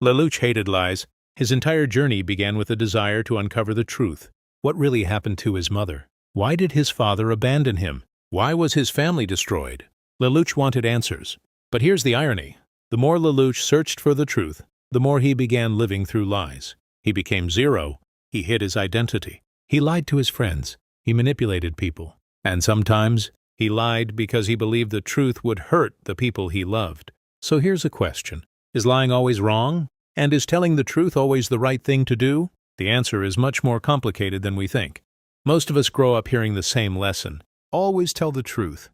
Lelouch hated lies. His entire journey began with a desire to uncover the truth. What really happened to his mother? Why did his father abandon him? Why was his family destroyed? Lelouch wanted answers. But here's the irony. The more Lelouch searched for the truth, the more he began living through lies. He became zero. He hid his identity. He lied to his friends. He manipulated people. And sometimes, he lied because he believed the truth would hurt the people he loved. So here's a question. Is lying always wrong? And is telling the truth always the right thing to do? The answer is much more complicated than we think. Most of us grow up hearing the same lesson. Always tell the truth.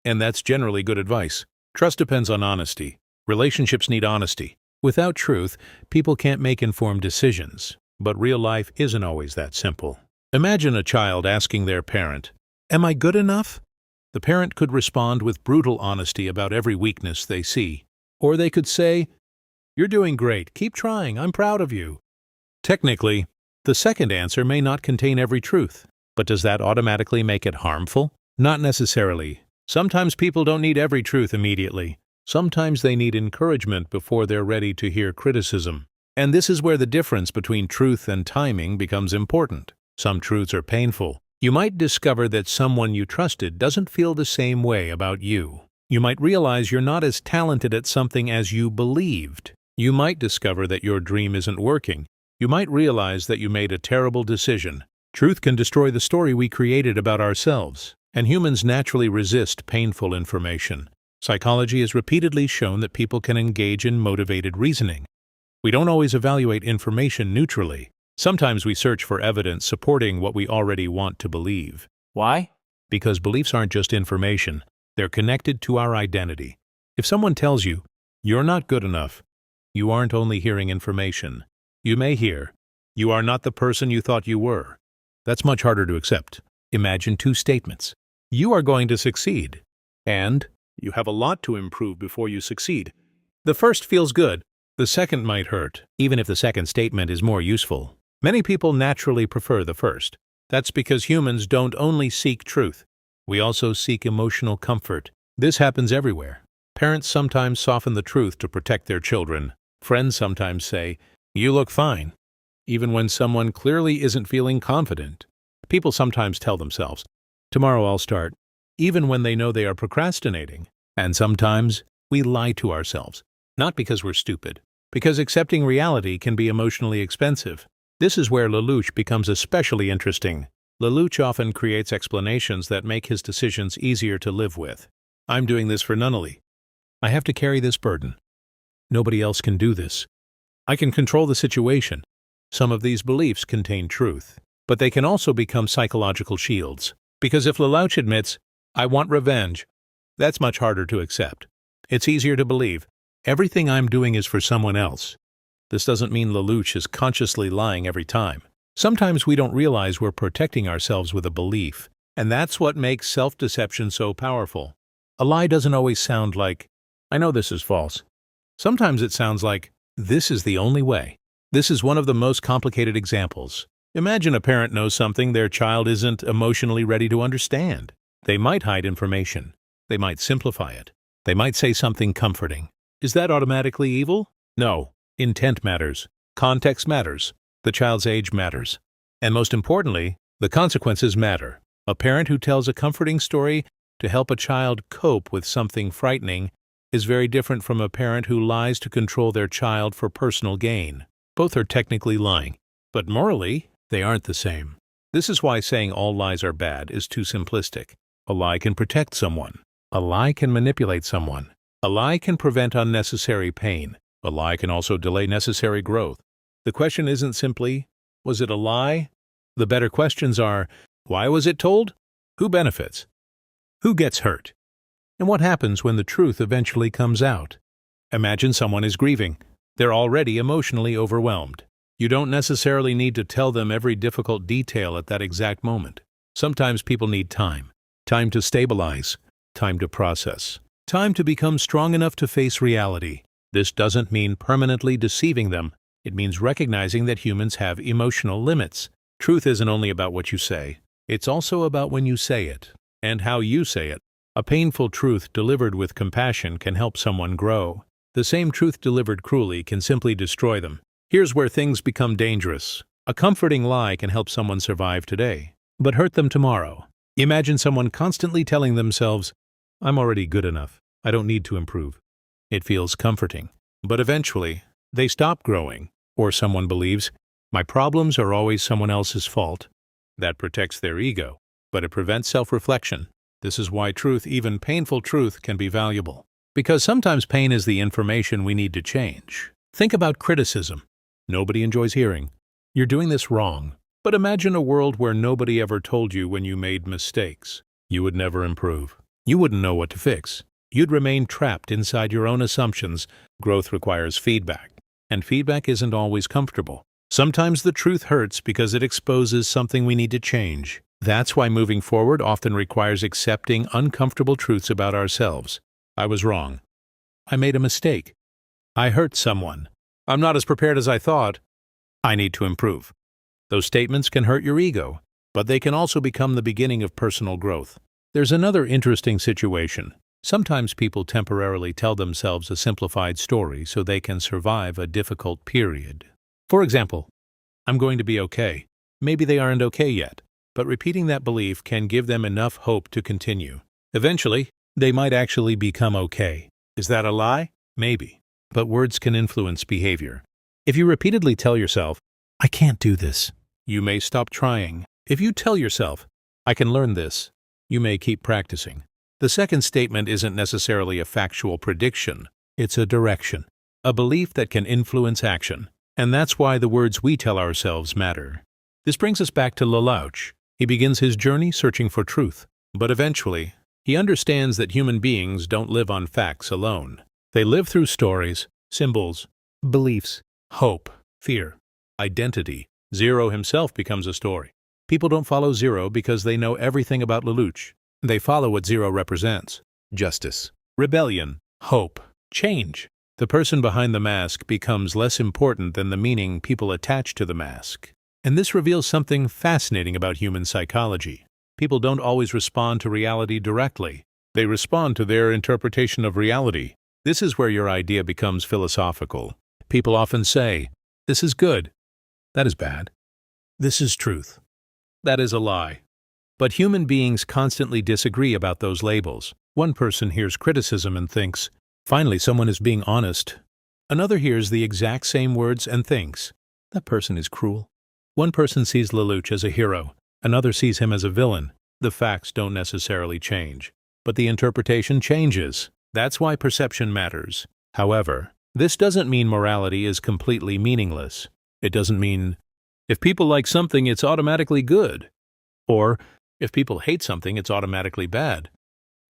And that's generally good advice. Trust depends on honesty. Relationships need honesty. Without truth, people can't make informed decisions. But real life isn't always that simple. Imagine a child asking their parent, "Am I good enough?" The parent could respond with brutal honesty about every weakness they see. Or they could say, "You're doing great. Keep trying. I'm proud of you." Technically, the second answer may not contain every truth. But does that automatically make it harmful? Not necessarily. Sometimes people don't need every truth immediately. Sometimes they need encouragement before they're ready to hear criticism. And this is where the difference between truth and timing becomes important. Some truths are painful. You might discover that someone you trusted doesn't feel the same way about you. You might realize you're not as talented at something as you believed. You might discover that your dream isn't working. You might realize that you made a terrible decision. Truth can destroy the story we created about ourselves, and humans naturally resist painful information. Psychology has repeatedly shown that people can engage in motivated reasoning. We don't always evaluate information neutrally. Sometimes we search for evidence supporting what we already want to believe. Why? Because beliefs aren't just information, they're connected to our identity. If someone tells you, "You're not good enough," you aren't only hearing information. You may hear, "You are not the person you thought you were." That's much harder to accept. Imagine two statements. "You are going to succeed," and "You have a lot to improve before you succeed." The first feels good. The second might hurt, even if the second statement is more useful. Many people naturally prefer the first. That's because humans don't only seek truth. We also seek emotional comfort. This happens everywhere. Parents sometimes soften the truth to protect their children. Friends sometimes say, "You look fine," even when someone clearly isn't feeling confident. People sometimes tell themselves, "Tomorrow I'll start," even when they know they are procrastinating. And sometimes we lie to ourselves, not because we're stupid, because accepting reality can be emotionally expensive. This is where Lelouch becomes especially interesting. Lelouch often creates explanations that make his decisions easier to live with. "I'm doing this for Nunnally. I have to carry this burden. Nobody else can do this. I can control the situation." Some of these beliefs contain truth, but they can also become psychological shields. Because if Lelouch admits, "I want revenge," that's much harder to accept. It's easier to believe, "Everything I'm doing is for someone else." This doesn't mean Lelouch is consciously lying every time. Sometimes we don't realize we're protecting ourselves with a belief, and that's what makes self-deception so powerful. A lie doesn't always sound like, "I know this is false." Sometimes it sounds like, "This is the only way." This is one of the most complicated examples. Imagine a parent knows something their child isn't emotionally ready to understand. They might hide information. They might simplify it. They might say something comforting. Is that automatically evil? No. Intent matters. Context matters. The child's age matters. And most importantly, the consequences matter. A parent who tells a comforting story to help a child cope with something frightening is very different from a parent who lies to control their child for personal gain. Both are technically lying, but morally, they aren't the same. This is why saying all lies are bad is too simplistic. A lie can protect someone. A lie can manipulate someone. A lie can prevent unnecessary pain. A lie can also delay necessary growth. The question isn't simply, was it a lie? The better questions are, why was it told? Who benefits? Who gets hurt? And what happens when the truth eventually comes out? Imagine someone is grieving. They're already emotionally overwhelmed. You don't necessarily need to tell them every difficult detail at that exact moment. Sometimes people need time. Time to stabilize. Time to process. Time to become strong enough to face reality. This doesn't mean permanently deceiving them. It means recognizing that humans have emotional limits. Truth isn't only about what you say. It's also about when you say it, and how you say it. A painful truth delivered with compassion can help someone grow. The same truth delivered cruelly can simply destroy them. Here's where things become dangerous. A comforting lie can help someone survive today, but hurt them tomorrow. Imagine someone constantly telling themselves, "I'm already good enough. I don't need to improve." It feels comforting, but eventually, they stop growing. Or someone believes, "My problems are always someone else's fault." That protects their ego, but it prevents self-reflection. This is why truth, even painful truth, can be valuable. Because sometimes pain is the information we need to change. Think about criticism. Nobody enjoys hearing, "You're doing this wrong." But imagine a world where nobody ever told you when you made mistakes. You would never improve. You wouldn't know what to fix. You'd remain trapped inside your own assumptions. Growth requires feedback, and feedback isn't always comfortable. Sometimes the truth hurts because it exposes something we need to change. That's why moving forward often requires accepting uncomfortable truths about ourselves. I was wrong. I made a mistake. I hurt someone. I'm not as prepared as I thought. I need to improve. Those statements can hurt your ego, but they can also become the beginning of personal growth. There's another interesting situation. Sometimes people temporarily tell themselves a simplified story so they can survive a difficult period. For example, "I'm going to be okay." Maybe they aren't okay yet, but repeating that belief can give them enough hope to continue. Eventually, they might actually become okay. Is that a lie? Maybe. But words can influence behavior. If you repeatedly tell yourself, "I can't do this," you may stop trying. If you tell yourself, "I can learn this," you may keep practicing. The second statement isn't necessarily a factual prediction. It's a direction, a belief that can influence action. And that's why the words we tell ourselves matter. This brings us back to Lelouch. He begins his journey searching for truth. But eventually, he understands that human beings don't live on facts alone. They live through stories, symbols, beliefs, hope, fear, identity. Zero himself becomes a story. People don't follow Zero because they know everything about Lelouch. They follow what Zero represents: justice, rebellion, hope, change. The person behind the mask becomes less important than the meaning people attach to the mask. And this reveals something fascinating about human psychology. People don't always respond to reality directly. They respond to their interpretation of reality. This is where your idea becomes philosophical. People often say, "This is good. That is bad. This is truth. That is a lie." But human beings constantly disagree about those labels. One person hears criticism and thinks, "Finally, someone is being honest." Another hears the exact same words and thinks, "That person is cruel." One person sees Lelouch as a hero. Another sees him as a villain. The facts don't necessarily change, but the interpretation changes. That's why perception matters. However, this doesn't mean morality is completely meaningless. It doesn't mean, if people like something, it's automatically good. Or, if people hate something, it's automatically bad.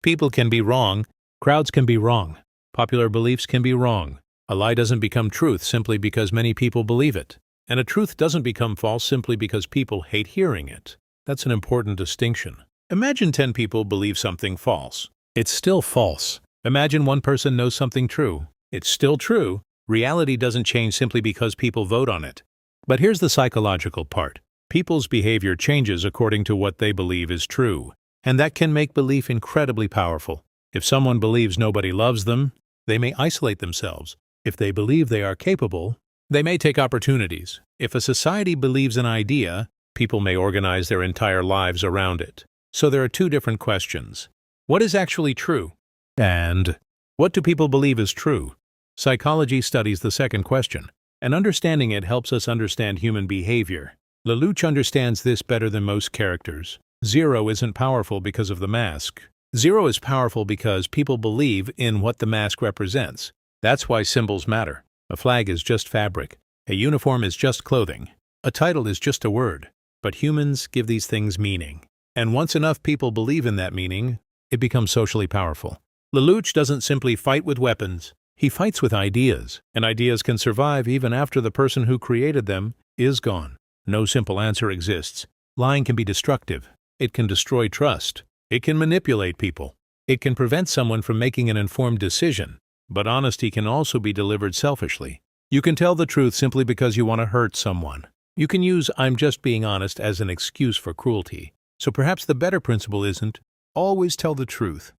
People can be wrong. Crowds can be wrong. Popular beliefs can be wrong. A lie doesn't become truth simply because many people believe it. And a truth doesn't become false simply because people hate hearing it. That's an important distinction. Imagine 10 people believe something false. It's still false. Imagine one person knows something true. It's still true. Reality doesn't change simply because people vote on it. But here's the psychological part. People's behavior changes according to what they believe is true. And that can make belief incredibly powerful. If someone believes nobody loves them, they may isolate themselves. If they believe they are capable, they may take opportunities. If a society believes an idea, people may organize their entire lives around it. So there are two different questions. What is actually true? And what do people believe is true? Psychology studies the second question, and understanding it helps us understand human behavior. Lelouch understands this better than most characters. Zero isn't powerful because of the mask. Zero is powerful because people believe in what the mask represents. That's why symbols matter. A flag is just fabric. A uniform is just clothing. A title is just a word. But humans give these things meaning. And once enough people believe in that meaning, it becomes socially powerful. Lelouch doesn't simply fight with weapons. He fights with ideas. And ideas can survive even after the person who created them is gone. No simple answer exists. Lying can be destructive. It can destroy trust. It can manipulate people. It can prevent someone from making an informed decision. But honesty can also be delivered selfishly. You can tell the truth simply because you want to hurt someone. You can use "I'm just being honest" as an excuse for cruelty. So perhaps the better principle isn't always tell the truth.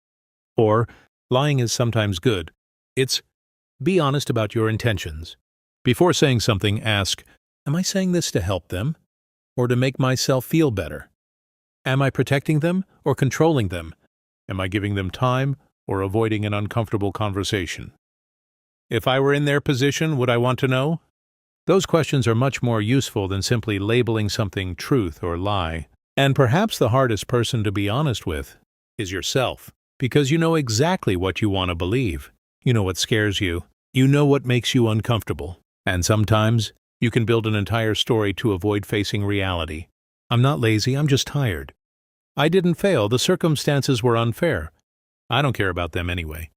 Or lying is sometimes good. It's Be honest about your intentions. Before saying something, ask, am I saying this to help them or to make myself feel better? Am I protecting them or controlling them? Am I giving them time or avoiding an uncomfortable conversation? If I were in their position, would I want to know? Those questions are much more useful than simply labeling something truth or lie. And perhaps the hardest person to be honest with is yourself, because you know exactly what you want to believe. You know what scares you. You know what makes you uncomfortable. And sometimes you can build an entire story to avoid facing reality. I'm not lazy, I'm just tired. I didn't fail, the circumstances were unfair. I don't care about them anyway.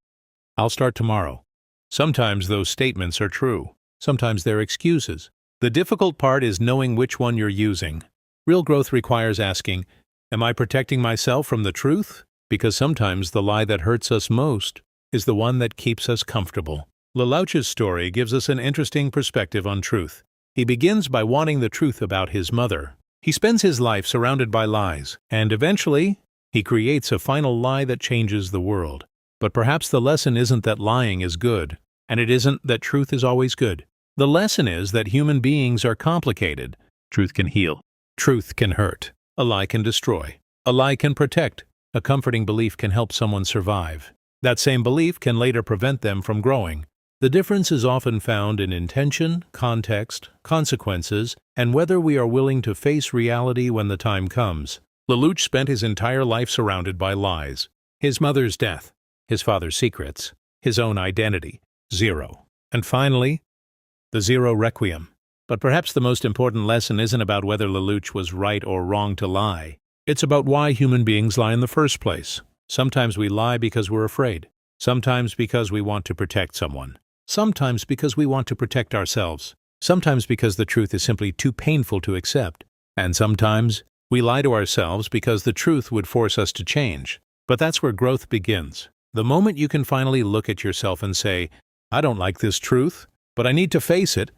I'll start tomorrow. Sometimes those statements are true. Sometimes they're excuses. The difficult part is knowing which one you're using. Real growth requires asking, am I protecting myself from the truth? Because sometimes the lie that hurts us most is the one that keeps us comfortable. Lelouch's story gives us an interesting perspective on truth. He begins by wanting the truth about his mother. He spends his life surrounded by lies, and eventually, he creates a final lie that changes the world. But perhaps the lesson isn't that lying is good, and it isn't that truth is always good. The lesson is that human beings are complicated. Truth can heal. Truth can hurt. A lie can destroy. A lie can protect. A comforting belief can help someone survive. That same belief can later prevent them from growing. The difference is often found in intention, context, consequences, and whether we are willing to face reality when the time comes. Lelouch spent his entire life surrounded by lies. His mother's death, his father's secrets, his own identity, zero. And finally, the zero requiem. But perhaps the most important lesson isn't about whether Lelouch was right or wrong to lie. It's about why human beings lie in the first place. Sometimes we lie because we're afraid. Sometimes because we want to protect someone. Sometimes because we want to protect ourselves. Sometimes because the truth is simply too painful to accept. And sometimes we lie to ourselves because the truth would force us to change. But that's where growth begins. The moment you can finally look at yourself and say, I don't like this truth, but I need to face it,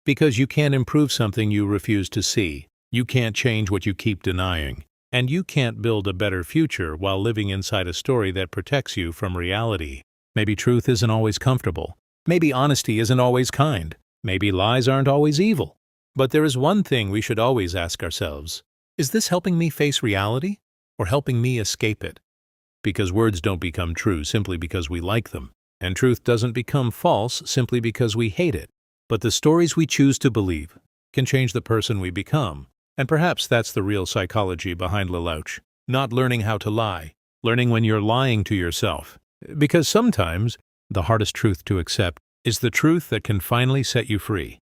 because you can't improve something you refuse to see. You can't change what you keep denying. And you can't build a better future while living inside a story that protects you from reality. Maybe truth isn't always comfortable. Maybe honesty isn't always kind. Maybe lies aren't always evil. But there is one thing we should always ask ourselves. Is this helping me face reality or helping me escape it? Because words don't become true simply because we like them. And truth doesn't become false simply because we hate it. But the stories we choose to believe can change the person we become. And perhaps that's the real psychology behind Lelouch. Not learning how to lie, learning when you're lying to yourself. Because sometimes the hardest truth to accept is the truth that can finally set you free.